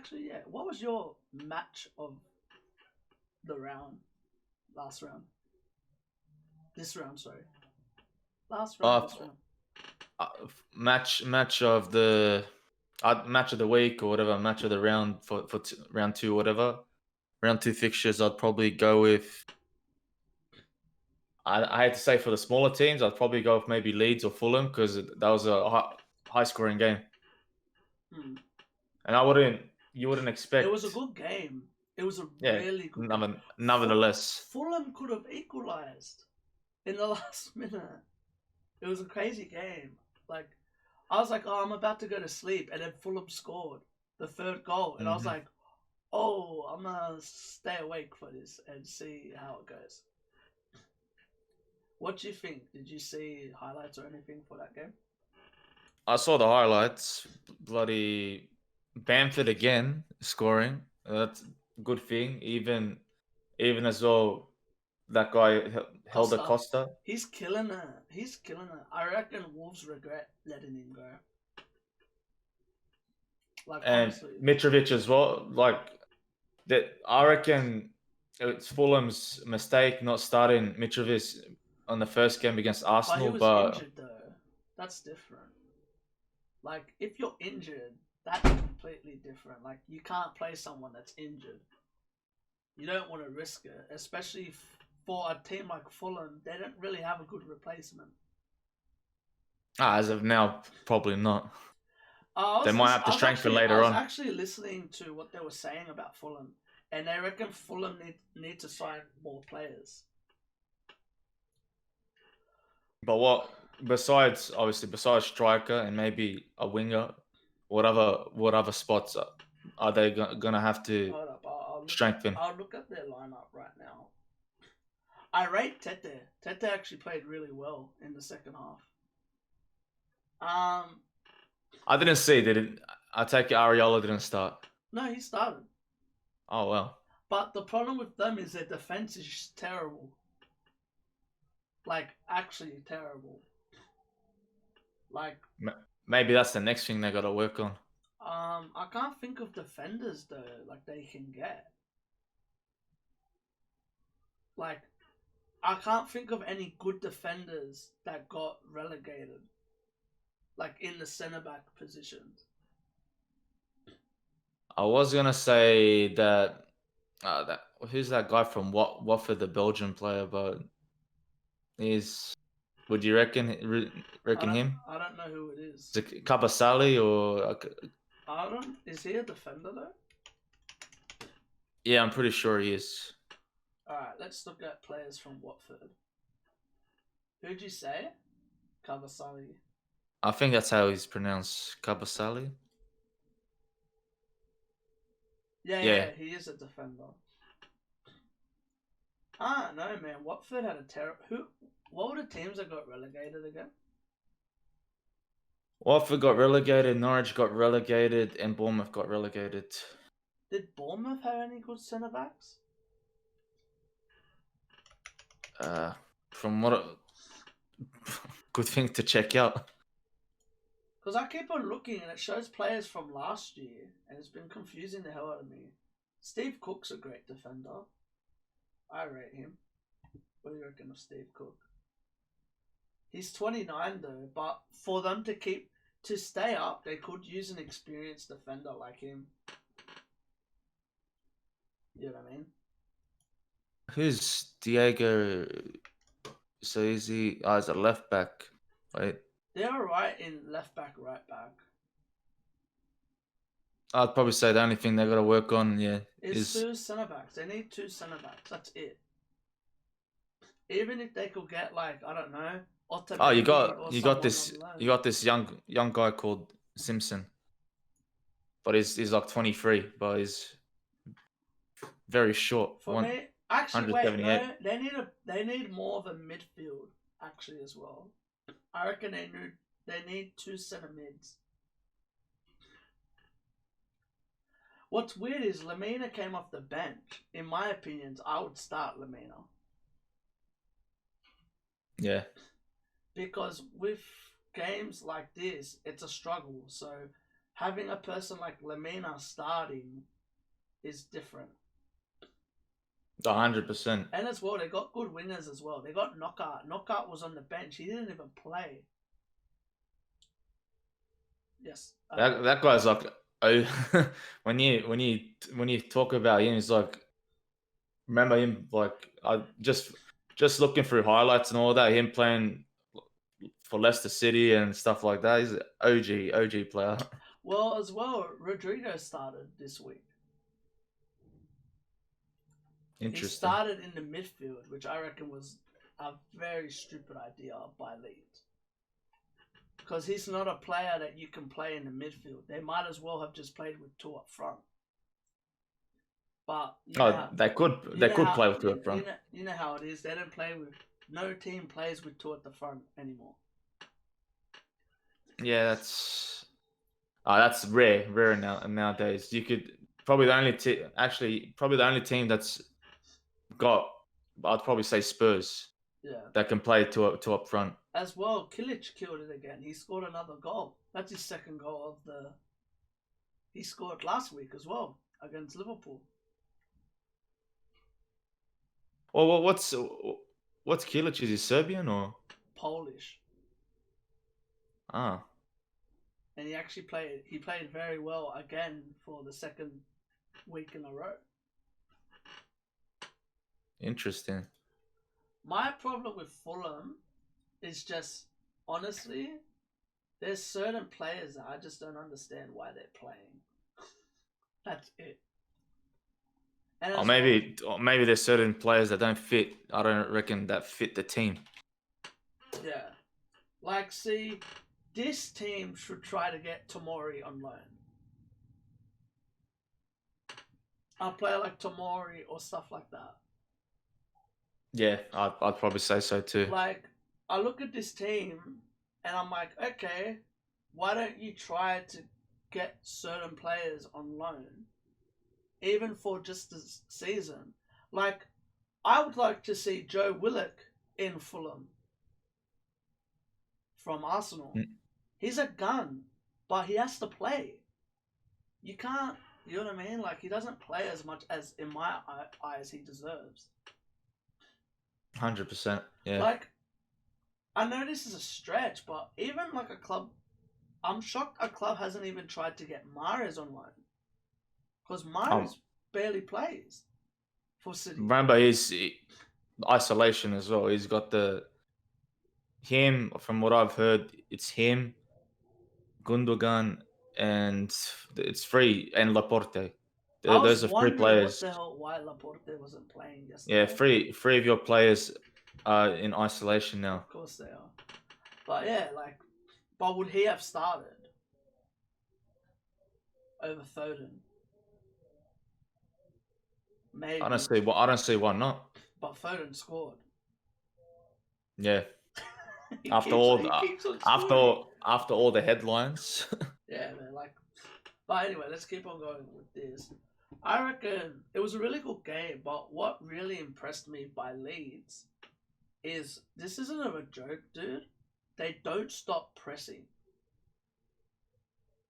actually, yeah. What was your match of the round? Last round. This round, sorry. Last round. Uh, This round. match of the week or whatever, match of the round for round two, whatever. Round two fixtures, I'd probably go with. I hate to say for the smaller teams, I'd probably go with maybe Leeds or Fulham because that was a high scoring game, Hmm. and you wouldn't expect. It was a good game. It was a Yeah, really good game. nevertheless. Fulham could have equalised in the last minute. It was a crazy game. Like, I was like, oh, I'm about to go to sleep, and then Fulham scored the third goal, and I was Mhm. like, oh, I'm gonna stay awake for this and see how it goes. What do you think? Did you see highlights or anything for that game? I saw the highlights. Bloody Bamford again scoring. That's a good thing. Even as well, that guy held the Costa, Costa. he's killing it. He's killing it. I reckon Wolves regret letting him go. Like, And honestly. Mitrovic as well. Like that, I reckon it's Fulham's mistake not starting Mitrovic on the first game against But he Arsenal. was But injured, though. That's different. Like, if you're injured, that's completely different. Like, you can't play someone that's injured. You don't want to risk it, especially for a team like Fulham. They don't really have a good replacement. as of now, probably not. They might have to strengthen I later was on. actually listening to what they were saying about Fulham, and they reckon Fulham need to sign more players. But besides striker and maybe a winger, what other spots are they gonna have to Hold up, strengthen? I'll look at their lineup right now. I rate Tete. Tete actually played really well in the second half. I didn't see. Did I take it Ariola didn't start? No, he started. Oh well. But the problem with them is their defense is terrible. Like, actually terrible. Like, Maybe that's the next thing they got to work on. I can't think of defenders though, like they can get. Like, I can't think of any good defenders that got relegated. Like in the centre back positions. I was gonna say that who's that guy from Watford, the Belgian player, but is would you reckon him? I don't know who it is. Is it Kabasali or I don't. Is he a defender though? yeah, I'm pretty sure he is. All right, let's look at players from Watford. Who'd you say? Cavasali. I think that's how he's pronounced. Kabasali. Yeah, Yeah. he is a defender. I don't know, man. Watford had a terrible. Who? What were the teams that got relegated again? Watford got relegated, Norwich got relegated, and Bournemouth got relegated. Did Bournemouth have any good centre backs? From what good thing to check out. Because I keep on looking and it shows players from last year, and it's been confusing the hell out of me. Steve Cook's a great defender. I rate him. What do you reckon of Steve Cook? He's 29 though, but for them to stay up, they could use an experienced defender like him. You know what I mean? Who's Diego? So is he? Oh, he's a left back. Wait, They're alright in left back, right back. I'd probably say the only thing they got to work on, Is is two centre backs. They need two centre backs. That's it. Even if they could get like I don't know, oh you Otamendi or got someone this on loan. you got this young guy called Simpson, but he's like 23, but he's very short. For me, actually, wait, 178. no, they need more of a midfield actually as well. I reckon they need two centre mids. What's weird is Lamina came off the bench. In my opinions, I would start Lamina. Yeah. Because with games like this, it's a struggle. So having a person like Lamina starting is different. 100%. And as well, they got good wingers as well. They got Knockout. Knockout was on the bench. He didn't even play. Yes. That guy's like, oh, when you talk about him, he's like, remember him like I just looking through highlights and all that, him playing for Leicester City and stuff like that. He's an OG player. Well, as well, Rodrigo started this week. Interesting. He started in the midfield, which I reckon was a very stupid idea by Leeds. Because he's not a player that you can play in the midfield. They might as well have just played with two up front. But they could play with two up front. You know how it is. They don't play with no team plays with two at the front anymore. Yeah, that's rare nowadays. You could probably the only team that's got, I'd probably say Spurs. Yeah. That can play two up front. As well, Kilic killed it again. He scored another goal. That's his second goal of the. He scored last week as well against Liverpool. Well, what's Kilic? Is he Serbian or Polish? Ah. And he actually played. He played very well again for the second week in a row. Interesting. My problem with Fulham is just, honestly, there's certain players that I just don't understand why they're playing. That's it. Or maybe there's certain players that don't fit. I don't reckon that fit the team. Yeah. Like, see, this team should try to get Tomori on loan. A player like Tomori or stuff like that. Yeah, I'd probably say so too. Like, I look at this team and I'm like, okay, why don't you try to get certain players on loan, even for just this season? Like, I would like to see Joe Willock in Fulham from Arsenal. He's a gun, but he has to play. You can't, you know what I mean? Like, he doesn't play as much as, in my eyes, he deserves. 100%. Yeah. Like, I know this is a stretch, but even like a club, I'm shocked a club hasn't even tried to get Mahrez on loan. Because Mahrez barely plays for City. Remember, he's isolation as well. He's got him, from what I've heard, it's him, Gundogan, and it's free, and Laporte. Those are three players. What the hell, why Laporte wasn't playing yesterday? Yeah, three of your players are in isolation now. Of course they are. But yeah, like, but would he have started over Foden? Maybe. I don't see why not. But Foden scored. Yeah. After all the headlines. Yeah, man. Like, but anyway, let's keep on going with this. I reckon it was a really good game, but what really impressed me by Leeds is this isn't a joke, dude. They don't stop pressing.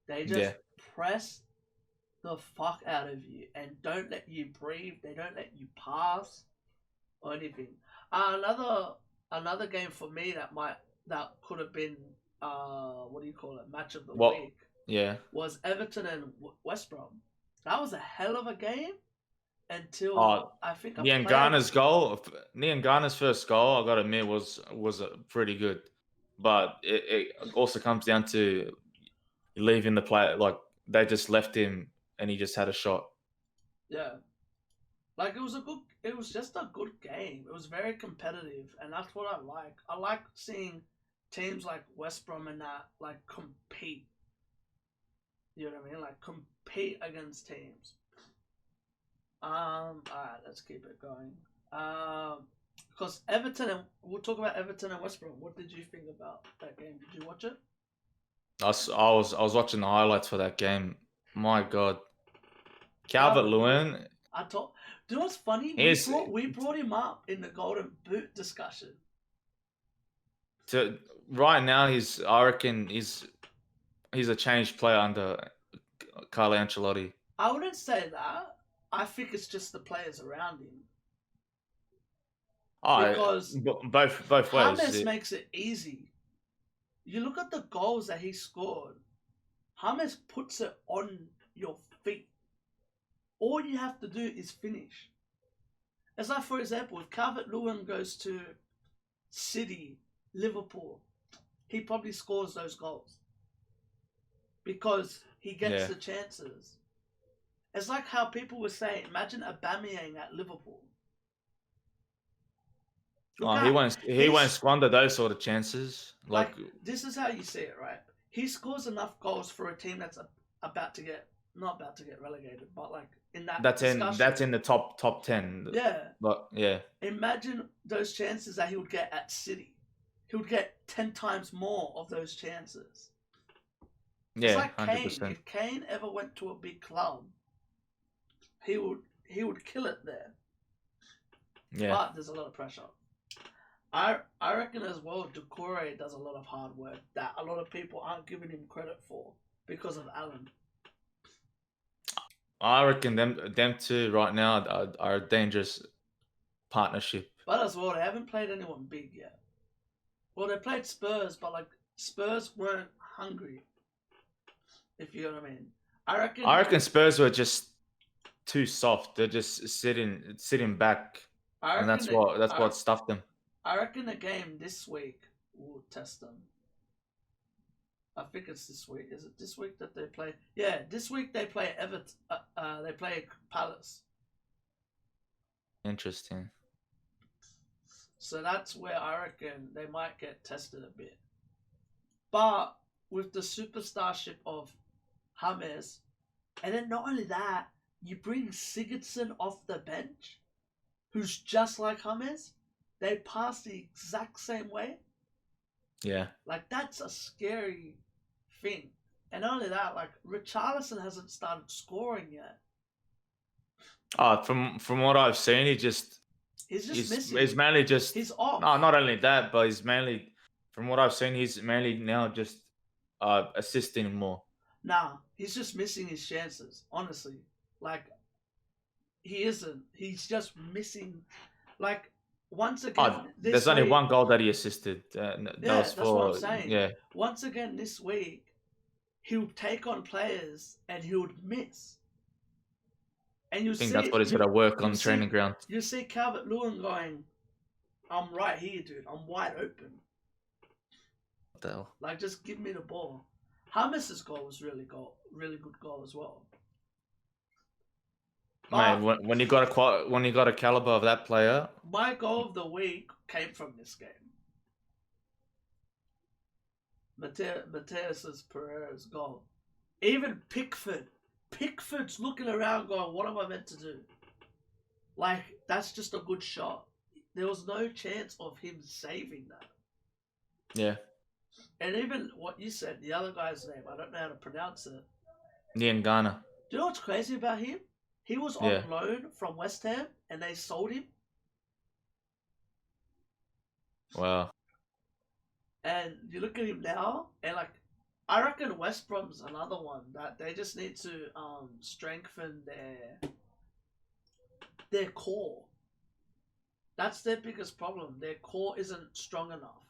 They just press the fuck out of you and don't let you breathe. They don't let you pass or anything. Another game for me that could have been match of the week. Yeah. Was Everton and West Brom. That was a hell of a game until I think Niangana's goal. Niangana's first goal, I gotta admit, was pretty good, but it also comes down to leaving the play. Like, they just left him and he just had a shot. Yeah, like it was just a good game. It was very competitive, and that's what I like. I like seeing teams like West Brom and that like compete. You know what I mean? Like, compete against teams. Alright, let's keep it going. Because we'll talk about Everton and West Brom. What did you think about that game? Did you watch it? I was watching the highlights for that game. My God, Calvert-Lewin. Do you know what's funny? We brought him up in the Golden Boot discussion. Right now, I reckon he's a changed player under Carlo Ancelotti. I wouldn't say that. I think it's just the players around him. Because Both ways. James makes it easy. You look at the goals that he scored. James puts it on your feet. All you have to do is finish. It's like, for example, if Calvert-Lewin goes to City, Liverpool, he probably scores those goals. Because he gets the chances. It's like how people were saying, imagine Aubameyang at Liverpool. He won't squander those sort of chances. Like, this is how you see it, right? He scores enough goals for a team that's not about to get relegated, but like in that that's in the top 10. Yeah. But yeah. Imagine those chances that he would get at City. He would get 10 times more of those chances. Yeah, it's like 100%. Kane. If Kane ever went to a big club, he would kill it there. Yeah. But there's a lot of pressure. I reckon as well, Doucouré does a lot of hard work that a lot of people aren't giving him credit for because of Allen. I reckon them two right now are a dangerous partnership. But as well, they haven't played anyone big yet. Well, they played Spurs, but like Spurs weren't hungry. If you know what I mean. I reckon Spurs were just too soft. They're just sitting back, and that's what stuffed them. I reckon the game this week will test them. I think it's this week. Is it this week that they play? Yeah, this week they play Everton. They play Palace. Interesting. So that's where I reckon they might get tested a bit. But with the superstarship of James, and then not only that, you bring Sigurdsson off the bench, who's just like James. They pass the exact same way. Yeah. Like, that's a scary thing. And not only that, like, Richarlison hasn't started scoring yet. From what I've seen, he's just missing. He's mainly just... He's off. No, not only that, but he's mainly... From what I've seen, he's mainly now just assisting more. Nah, he's just missing his chances, honestly. Like, he isn't. He's just missing... Like... Once again, there's only one goal that he assisted. That's what I'm saying. Yeah. Once again this week, he would take on players and he would miss. And you think that's what he's got to work on training ground. You see Calvert-Lewin going, "I'm right here, dude. I'm wide open." What the hell? Like, just give me the ball. James's goal was really good goal as well. Man, when you got a caliber of that player, my goal of the week came from this game. Mateus Pereira's goal. Even Pickford's looking around going, "What am I meant to do?" Like, that's just a good shot. There was no chance of him saving that. Yeah. And even what you said, the other guy's name, I don't know how to pronounce it. Niangana. Do you know what's crazy about him? He was on loan from West Ham, and they sold him. Wow. And you look at him now, and like, I reckon West Brom's another one that they just need to strengthen their core. That's their biggest problem. Their core isn't strong enough.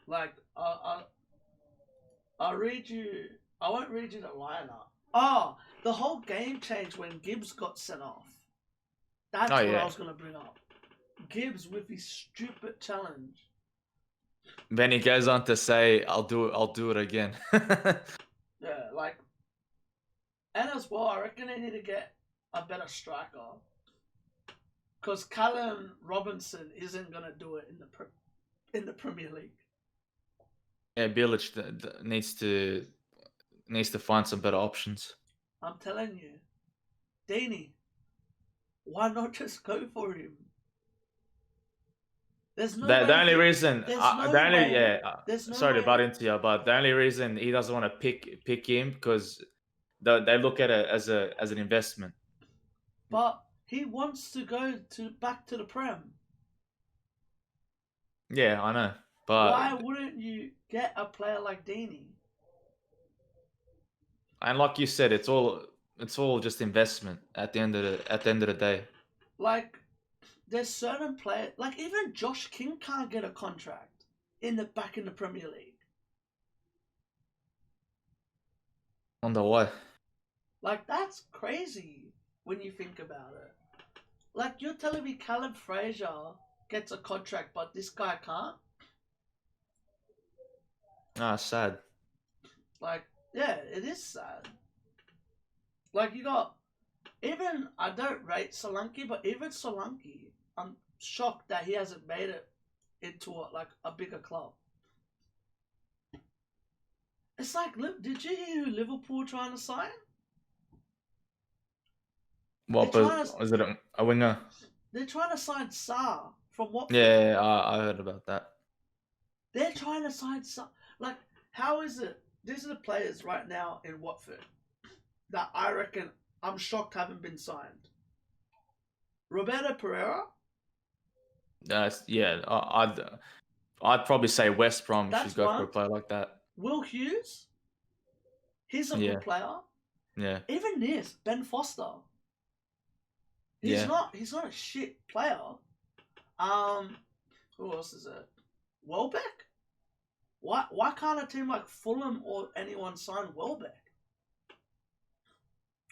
Like, I'll read you. I won't read you the lineup. Oh, the whole game changed when Gibbs got sent off. That's what I was going to bring up. Gibbs with his stupid challenge. Then he goes on to say, I'll do it again. Yeah, like... And as well, I reckon they need to get a better striker. Because Callum Robinson isn't going to do it in the Premier League. Yeah, Bilic needs to find some better options. I'm telling you, Dini, why not just go for him? There's no the only reason, sorry to butt into you, but the only reason he doesn't want to pick him because they look at it as an investment. But he wants to go back to the Prem. Yeah, I know. But why wouldn't you get a player like Dini? And like you said, it's all just investment at the end of the day. Like, there's certain players, like even Josh King can't get a contract back in the Premier League. Wonder why. Like, that's crazy when you think about it. Like, you're telling me Callum Fraser gets a contract, but this guy can't? Sad. Like, yeah, it is sad. Like, you got, even, I don't rate Solanke, but even Solanke, I'm shocked that he hasn't made it into a bigger club. It's like, did you hear who Liverpool trying to sign? What was it a winger? They're trying to sign Sarr from Watford. Yeah, I heard about that. They're trying to sign Sarr. Like, how is it? These are the players right now in Watford that I reckon I'm shocked haven't been signed. Roberto Pereira. Yeah. I'd probably say West Brom should go for a player like that. Will Hughes. He's a good player. Yeah. Even this Ben Foster. He's not a shit player. Who else is it? Welbeck? Why can't a team like Fulham or anyone sign Welbeck?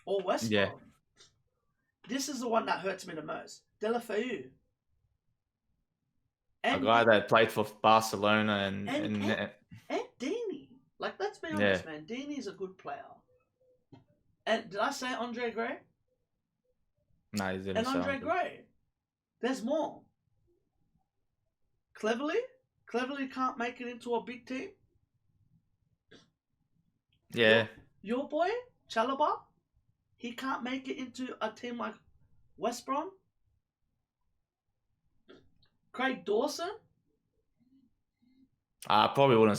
Or West Brom? This is the one that hurts me the most. Deulofeu. A guy that played for Barcelona and Deeney. Like, let's be honest, man. Deeney's a good player. And did I say Andre Gray? No, he didn't. And Andre Gray. There's more. Cleverly can't make it into a big team. Yeah. Your boy, Chalobah, he can't make it into a team like West Brom. Craig Dawson. I probably wouldn't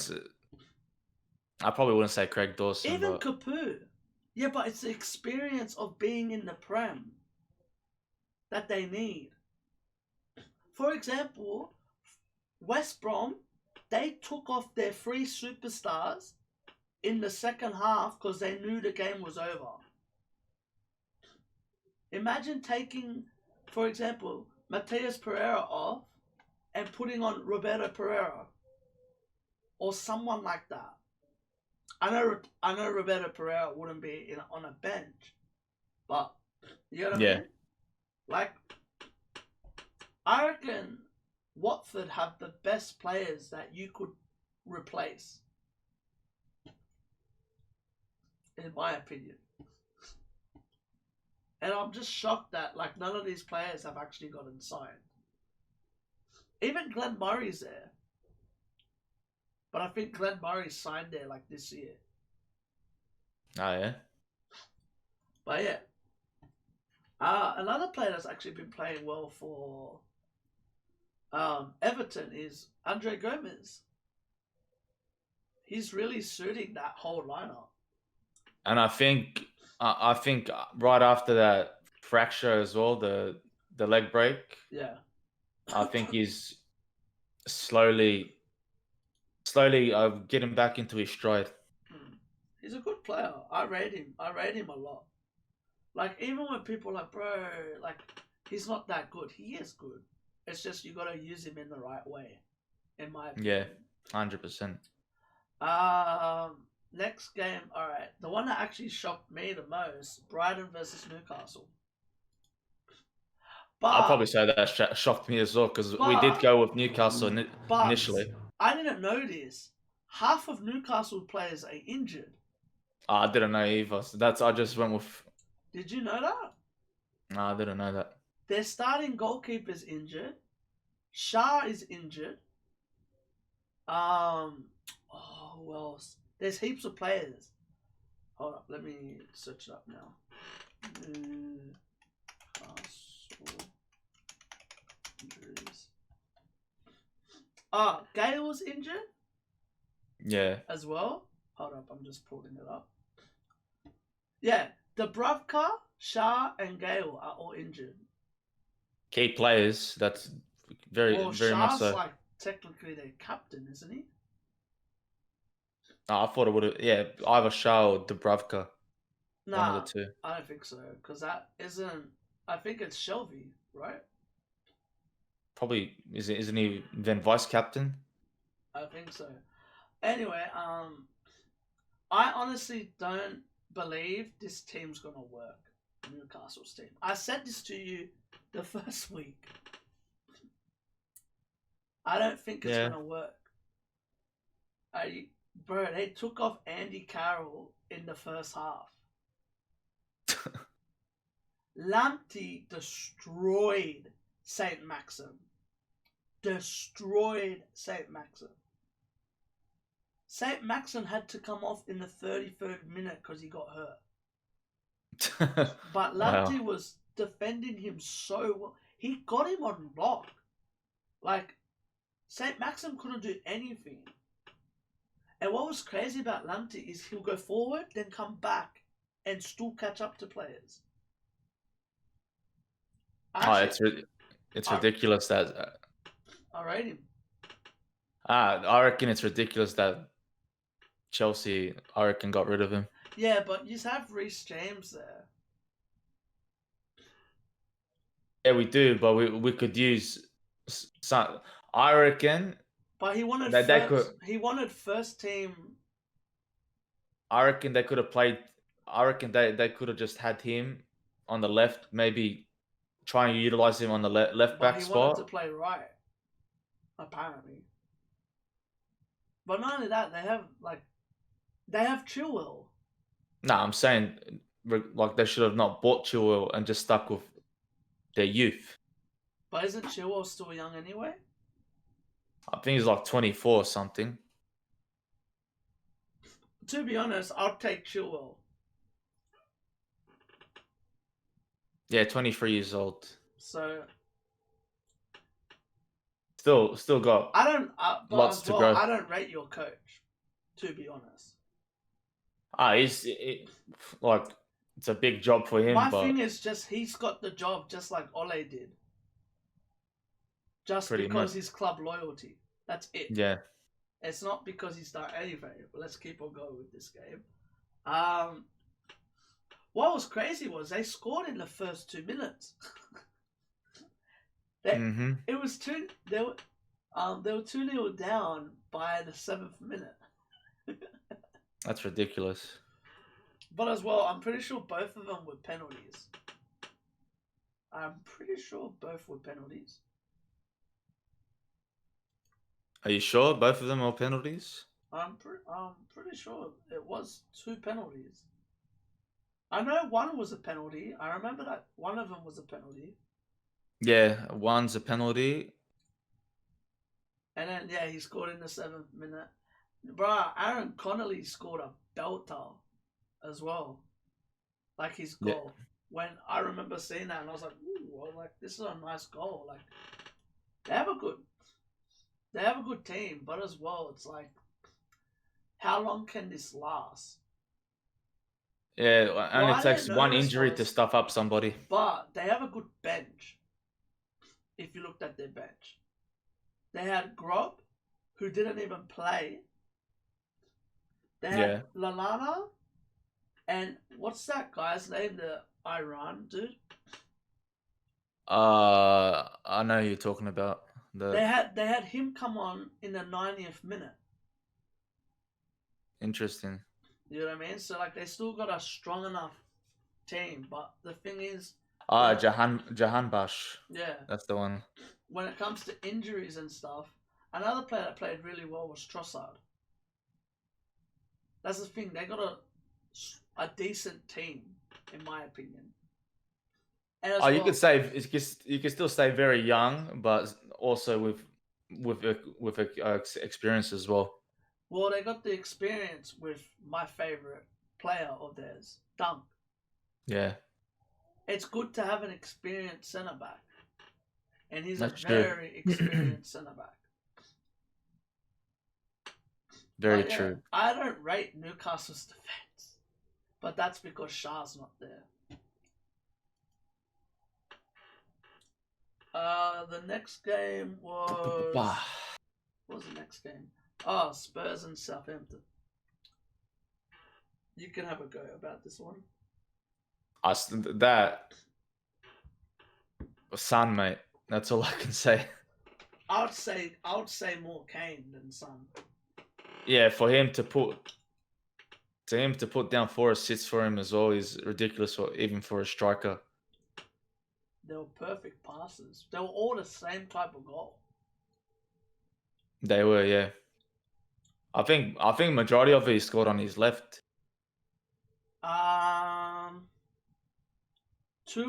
say Craig Dawson. Even Capu. Yeah, but it's the experience of being in the Prem that they need. For example, West Brom, they took off their 3 superstars in the second half because they knew the game was over. Imagine taking, for example, Matheus Pereira off and putting on Roberto Pereira or someone like that. I know Roberto Pereira wouldn't be on a bench, but you know what I mean? Like, I reckon Watford have the best players that you could replace, in my opinion. And I'm just shocked that like none of these players have actually gotten signed. Even Glenn Murray's there. But I think Glenn Murray signed there like this year. Oh, yeah? But yeah. Another player that's actually been playing well for Everton is Andre Gomez. He's really suiting that whole lineup. And I think right after that fracture as well, the leg break. Yeah. I think he's slowly getting back into his stride. He's a good player. I rate him a lot. Like, even when people are like, bro, like, he's not that good. He is good. It's just you got to use him in the right way, in my opinion. Yeah, 100%. Next game, all right. The one that actually shocked me the most, Brighton versus Newcastle. But I'll probably say that shocked me as well because we did go with Newcastle initially. I didn't know this. Half of Newcastle players are injured. I didn't know either. So I just went with. Did you know that? No, I didn't know that. Their starting goalkeeper's injured. Shah is injured. Who else? There's heaps of players. Hold up, let me search it up now. Newcastle injuries. Gale's injured. Yeah. As well. Hold up, I'm just pulling it up. Yeah, Dubravka, Shah, and Gale are all injured. Key players. That's very Shah's much so. Like technically their captain, isn't he? I thought it would have. Yeah, either Shah or Dubravka. One of Nah, the two. I don't think so. Because that isn't. I think it's Shelby, right? Probably isn't he then vice captain? I think so. Anyway, I honestly don't believe this team's gonna work. Newcastle's team. I said this to you the first week. I don't think it's Yeah. gonna work. Bro, they took off Andy Carroll in the first half. Lamptey destroyed St. Maxim. Destroyed St. Maxim. St. Maxim had to come off in the 33rd minute because he got hurt. But Lamptey Wow. was defending him so well. He got him on lock. Like, St. Maxim couldn't do anything. And what was crazy about Lamptey is he'll go forward, then come back, and still catch up to players. Actually, It's ridiculous that. I rate him. I reckon it's ridiculous that Chelsea, I reckon, got rid of him. Yeah, but you have Reece James there. Yeah, we do, but we could use some. I reckon. But he wanted That they could. He wanted first team. I reckon they could have played. I reckon they could have just had him on the left, maybe try and utilize him on the left But back he spot. wanted to play right, apparently. But not only that, they have Chilwell. No, I'm saying like they should have not bought Chilwell and just stuck with their youth. But isn't Chilwell still young anyway? I think he's like 24 or something. To be honest, I'll take Chilwell. Yeah, 23 years old. So Still got lots to grow. I don't rate your coach, to be honest. Like it's a big job for him. My but thing is just he's got the job just like Ole did. Just because his club loyalty. That's it. Yeah. It's not because he's done anything. But let's keep on going with this game. What was crazy was they scored in the first 2 minutes. It was they were 2-0 down by the 7th minute. That's ridiculous. But as well, I'm pretty sure both of them were penalties. I'm pretty sure both were penalties. Are you sure both of them are penalties? I'm pretty sure it was 2 penalties. I know one was a penalty. I remember that one of them was a penalty. Yeah, one's a penalty. And then, yeah, he scored in the 7th minute. Bruh, Aaron Connolly scored a belter as well. Like his goal. Yeah. When I remember seeing that and I was like, ooh, well, like, this is a nice goal. Like, they have a good team, but as well, it's like, how long can this last? Yeah, only takes one injury to stuff up somebody. But they have a good bench. If you looked at their bench, they had Grob, who didn't even play. They had Lallana, and what's that guy's name? The Iran dude. I know who you're talking about. They had him come on in the 90th minute. Interesting. You know what I mean? So like they still got a strong enough team, but the thing is, Jahanbash. Yeah, that's the one. When it comes to injuries and stuff, another player that played really well was Trossard. That's the thing; they got a decent team, in my opinion. And you could still say very young, but also with experience as well. Well, they got the experience with my favorite player of theirs, Dunk. Yeah. It's good to have an experienced centre back, and he's a very experienced centre back. Very true. I don't rate Newcastle's defense, but that's because Shah's not there. The next game was. What was the next game? Oh, Spurs and Southampton. You can have a go about this one. That Son, mate. That's all I can say. I would say more Kane than Son. Yeah, for him to put down 4 assists for him as well is ridiculous, even for a striker. They were perfect passes. They were all the same type of goal. They were, yeah. I think majority of it he scored on his left. 2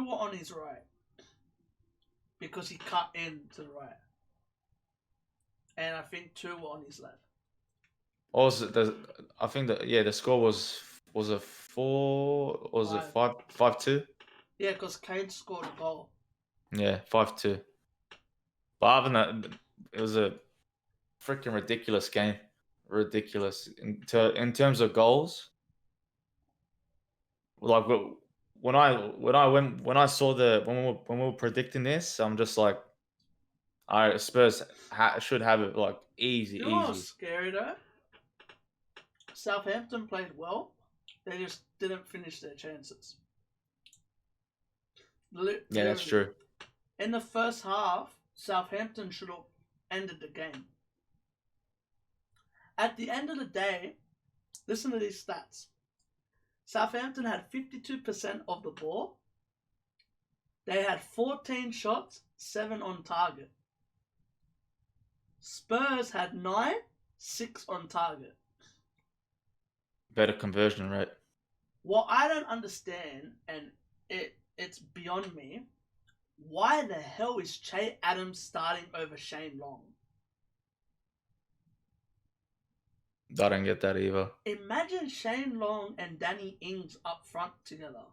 were on his right because he cut in to the right, and I think 2 were on his left. Also, I think the score was a 4, was it 5-2? Yeah, because Kane scored a goal. Yeah, 5-2. But other than that, it was a freaking ridiculous game. Ridiculous in terms of goals. Like when I saw when we were predicting this, I'm just like, Spurs should have it like easy. You know what was scary though? Southampton played well. They just didn't finish their chances. Yeah, that's true. In the first half, Southampton should have ended the game. At the end of the day, listen to these stats. Southampton had 52% of the ball. They had 14 shots, 7 on target. Spurs had 9, 6 on target. Better conversion rate. What I don't understand, and it's beyond me, why the hell is Che Adams starting over Shane Long? I don't get that either. Imagine Shane Long and Danny Ings up front together.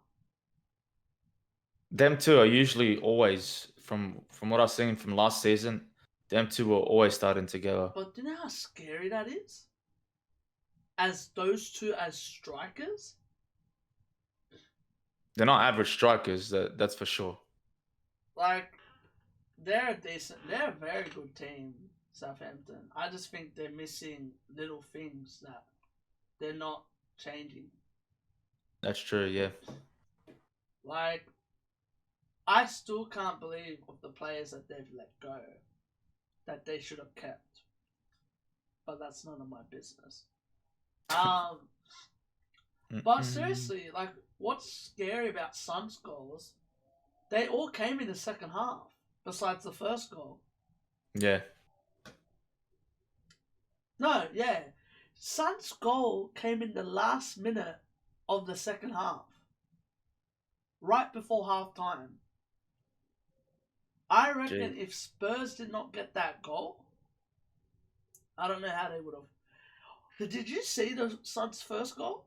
Them two are usually always, from what I've seen from last season, them two were always starting together. But do you know how scary that is? As those two as strikers? They're not average strikers, that's for sure. Like, they're a very good team, Southampton. I just think they're missing little things that they're not changing. That's true, yeah. Like, I still can't believe of the players that they've let go that they should have kept. But that's none of my business. But seriously, like, what's scary about Son's goals? They all came in the second half, besides the first goal. Yeah. No, yeah. Son's goal came in the last minute of the second half. Right before half time. I reckon if Spurs did not get that goal, I don't know how they would have. Did you see the Son's first goal?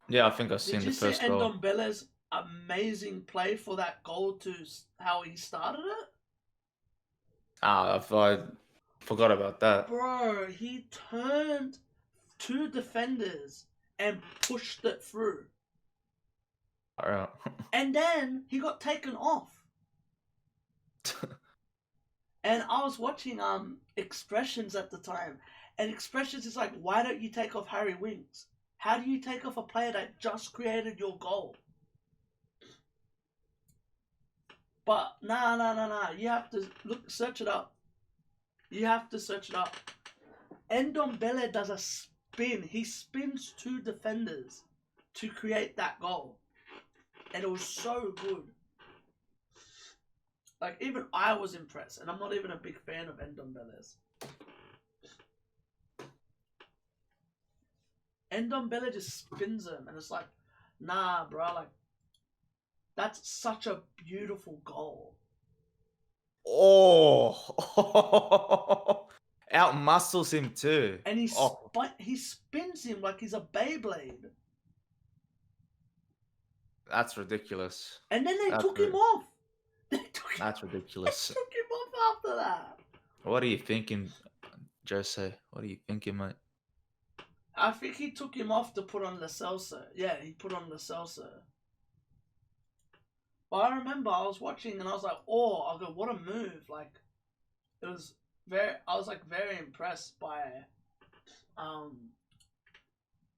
Yeah, I think I've seen the first goal. Did you see Ndombele's amazing play for that goal to how he started it? I forgot about that. Bro, he turned 2 defenders and pushed it through. Alright. And then he got taken off. And I was watching Expressions at the time. And Expressions is like, why don't you take off Harry Winks? How do you take off a player that just created your goal? But nah. You have to search it up. You have to search it up. Ndombele does a spin. He spins 2 defenders to create that goal. And it was so good. Like, even I was impressed. And I'm not even a big fan of Ndombele's. Ndombele just spins him. And it's like, nah, bro. Like, that's such a beautiful goal. Oh. Out muscles him too. And he spins him like he's a Beyblade. That's ridiculous. And then they took him off. That's ridiculous. They took him off after that. What are you thinking, Jose? What are you thinking, mate? I think he took him off to put on Lo Celso. Yeah, he put on Lo Celso. But I remember I was watching and I was like, oh, I go, what a move. Like, it was I was like very impressed by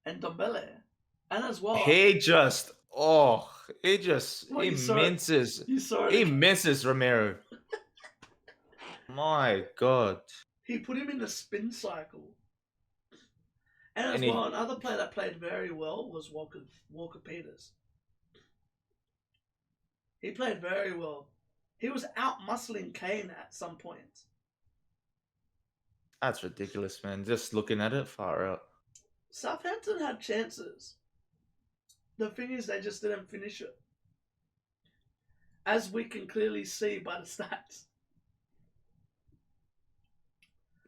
Ndombele. And as well, He just Oh, he just What, you saw it? You saw it. minces Romero. My God. He put him in the spin cycle. And as And well, he another player that played very well was Walker Peters. He played very well. He was out muscling Kane at some point. That's ridiculous, man. Just looking at it, far out. Southampton had chances. The thing is, they just didn't finish it. As we can clearly see by the stats.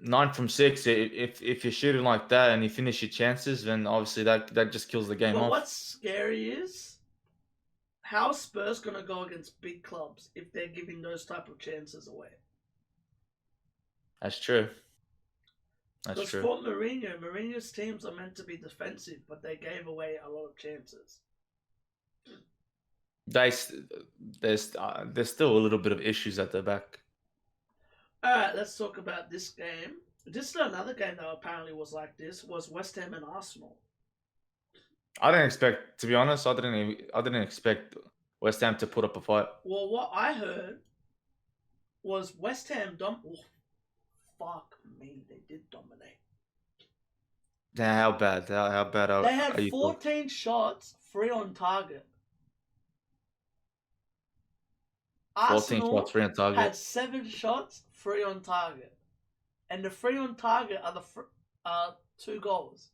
9 from 6. If you're shooting like that and you finish your chances, then obviously that just kills the game But off. what's scary is how are Spurs going to go against big clubs if they're giving those type of chances away? That's true. That's Because true. for Mourinho's teams are meant to be defensive, but they gave away a lot of chances. There's still a little bit of issues at the back. Alright, let's talk about this game. This is another game that apparently was like this, was West Ham and Arsenal. I didn't expect, to be honest, I didn't expect West Ham to put up a fight. Well, what I heard was West Ham fuck me, they did dominate. Yeah, how bad? How bad are They had you 14 shots, 3 on target. 14 Arsenal shots, 3 on target. had 7 shots, 3 on target. And the 3 on target are the 2 goals.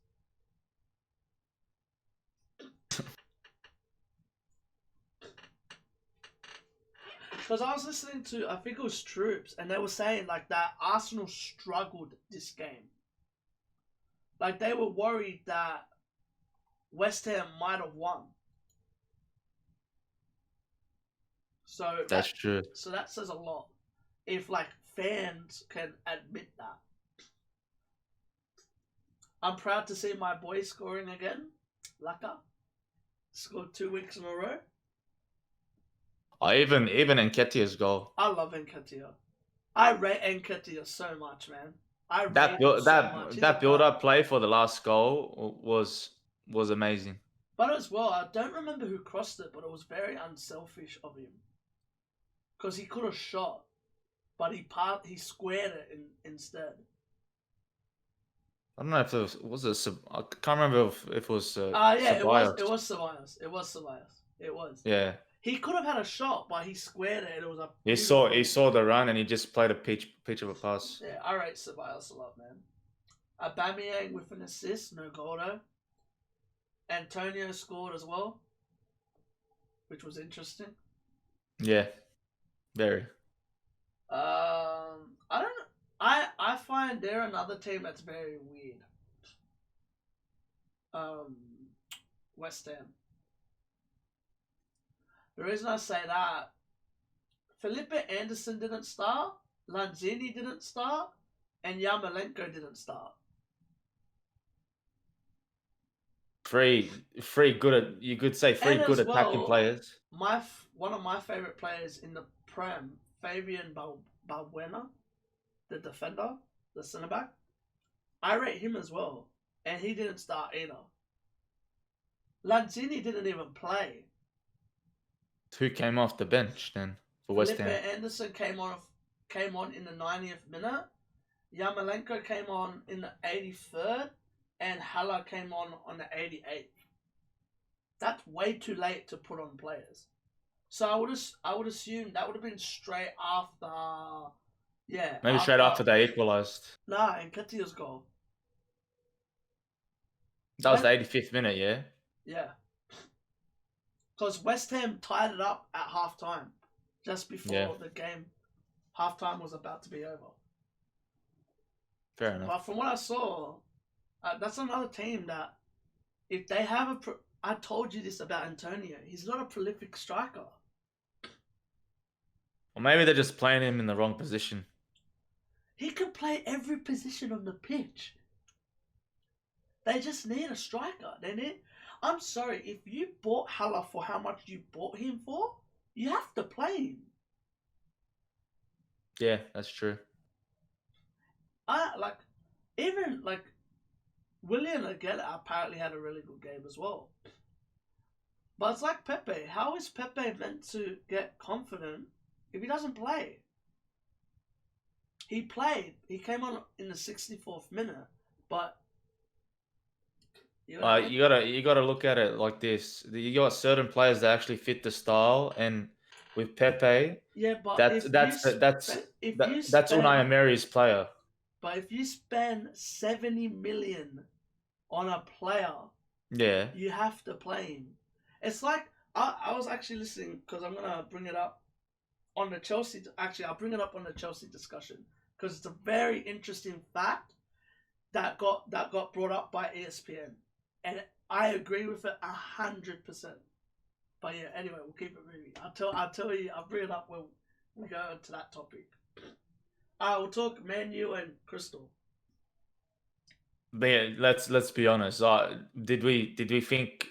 Because I was listening to, I think it was Troops, and they were saying like that Arsenal struggled this game. Like they were worried that West Ham might have won. So That's true. So that says a lot. If like fans can admit that. I'm proud to see my boy scoring again. Laka scored 2 weeks in a row. Even Nketiah's goal. I love Nketiah. I rate Nketiah so much, man. That build up play for the last goal was amazing. But as well, I don't remember who crossed it, but it was very unselfish of him. Because he could have shot, but he squared it instead. I don't know if it was I can't remember if it was. Yeah, Ceballos. it was Ceballos. It was. Yeah. He could have had a shot, but he squared it, and it was a. He saw the run, and he just played a pitch of a pass. Yeah, I rate Ceballos a lot, man. Aubameyang with an assist, no goal though. Antonio scored as well, which was interesting. Yeah, very. I don't. I find they're another team that's very weird. West Ham. The reason I say that, Felipe Anderson didn't start, Lanzini didn't start, and Yarmolenko didn't start. Three good. You could say three good attacking players. One of my favorite players in the Prem, Fabian Balbuena, the defender, the centre back. I rate him as well, and he didn't start either. Lanzini didn't even play. Who came off the bench then for West Ham? Felipe Anderson came on in the 90th minute. Yarmolenko came on in the 83rd, and Haller came on the 88th. That's way too late to put on players. So I would assume that would have been straight after. Yeah. Maybe straight after they equalised. Nah, and Nketiah's goal. That was the 85th minute, yeah? Yeah. Because West Ham tied it up at half-time, just before the game. Half-time was about to be over. Fair enough. But from what I saw, that's another team that, if they have I told you this about Antonio. He's not a prolific striker. Or maybe they're just playing him in the wrong position. He can play every position on the pitch. They just need a striker. I'm sorry, if you bought Haller for how much you bought him for, you have to play him. Yeah, that's true. William again apparently had a really good game as well. But it's like Pepe. How is Pepe meant to get confident if he doesn't play? He played. He came on in the 64th minute, but You gotta look at it like this. You got certain players that actually fit the style, and with Pepe, yeah, but that's if that's you that's spe- if that, you that's Unai spend Emery's player. but if you spend 70 million on a player, Yeah. you have to play him. It's like I was actually listening because I'm gonna bring it up on the Chelsea. Actually, I'll bring it up on the Chelsea discussion because it's a very interesting fact that got brought up by ESPN, and I agree with it 100%. But yeah, anyway, we'll keep it moving. I'll tell you. I'll bring it up when we go into that topic. We'll talk Man U and Crystal. But yeah, let's be honest. Did we think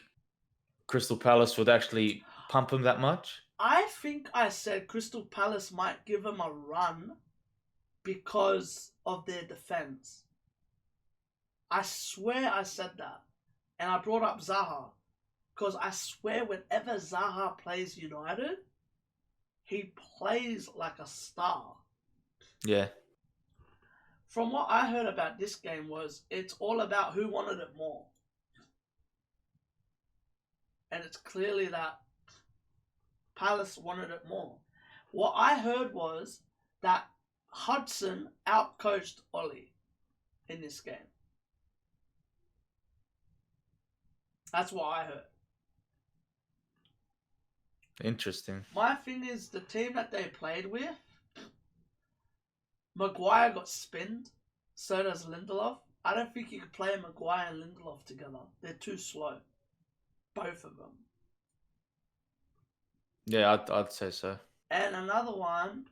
Crystal Palace would actually pump him that much? I think I said Crystal Palace might give them a run because of their defense. I swear I said that. And I brought up Zaha. Because I swear whenever Zaha plays United, he plays like a star. Yeah. From what I heard about this game was it's all about who wanted it more. And it's clearly that Palace wanted it more. What I heard was that Hudson outcoached Ollie in this game. That's what I heard. Interesting. My thing is the team that they played with, Maguire got spinned, so does Lindelof. I don't think you could play Maguire and Lindelof together. They're too slow. Both of them. Yeah, I'd say so. And another one,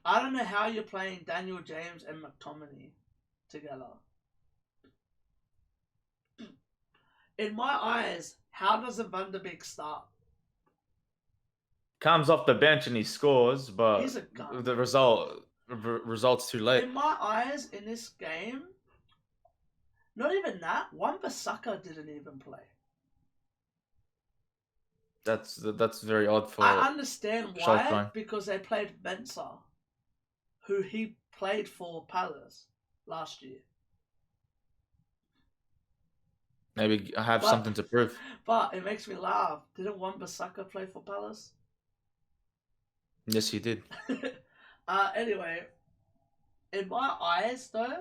I don't know how you're playing Daniel James and McTominay together. In my eyes, how does a Van der Beek start? Comes off the bench and he scores, but He's a gun. the result's too late. In my eyes, in this game, not even that, Wan-Bissaka didn't even play. That's very odd for. I understand why, Schalke. because they played Mensah, who he played for Palace last year. Maybe I have something to prove. But it makes me laugh. Didn't Wan-Bissaka play for Palace? Yes, he did. Anyway, in my eyes, though,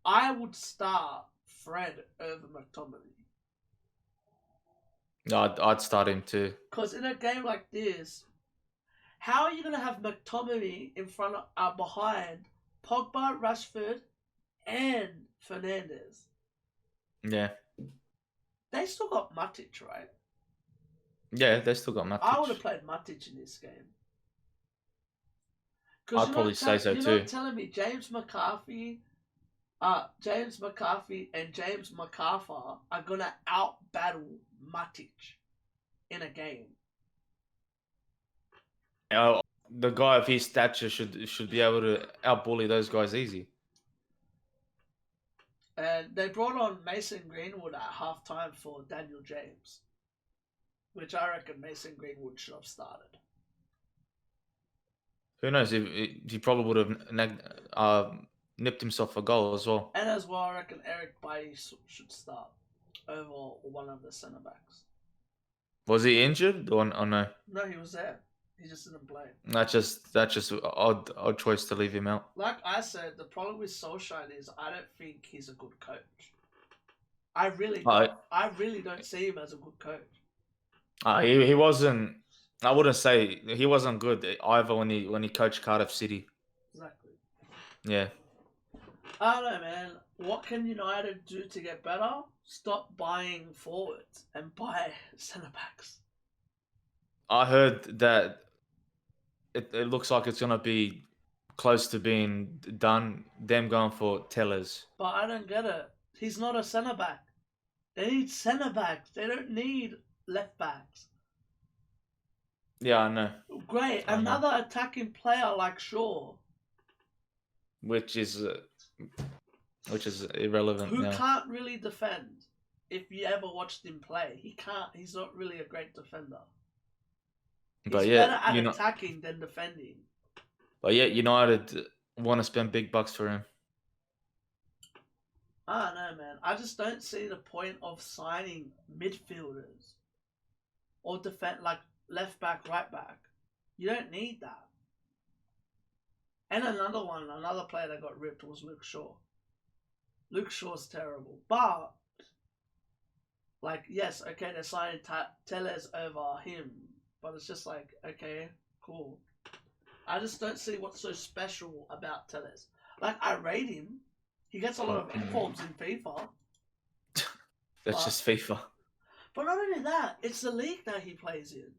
I would start Fred over McTominay. No, I'd start him too. Because in a game like this, how are you going to have McTominay in front of, behind Pogba, Rashford, and Fernandes? Yeah. They still got Matic, right? Yeah, they still got Matic. I would have played Matic in this game. I'd probably say so you're too. not telling me James McCarthy and James MacArthur are gonna out-battle Matic in a game. The guy of his stature should be able to out-bully those guys easy. And they brought on Mason Greenwood at halftime for Daniel James, which I reckon Mason Greenwood should have started. Who knows? He probably would have nipped himself a goal as well. And as well, I reckon Eric Bailly should start over one of the centre backs. Was he injured or no? No, he was there. He just didn't play. That's just odd choice to leave him out. Like I said, the problem with Solskjaer is I don't think he's a good coach. I really don't see him as a good coach. He wasn't. I wouldn't say he wasn't good either when he coached Cardiff City. Exactly. Yeah. I don't know, man. What can United do to get better? Stop buying forwards and buy centre backs. I heard that it looks like it's gonna be close to being done. Them going for Tellers. But I don't get it. He's not a centre back. They need centre backs. They don't need left backs. Yeah, I know. Great, another attacking player like Shaw, which is irrelevant. who now. can't really defend. if you ever watched him play, he can't. He's not really a great defender. But He's yeah, better at attacking than defending. But yeah, United want to spend big bucks for him. I don't know, man. I just don't see the point of signing midfielders or defend like left back, right back. You don't need that. And another player that got ripped was Luke Shaw. Luke Shaw's terrible, but like, yes, okay, they're signing Telles over him, but it's just like, okay, cool. I just don't see what's so special about Telles. Like, I rate him. He gets a lot of informs in FIFA. That's just FIFA. But not only that, it's the league that he plays in.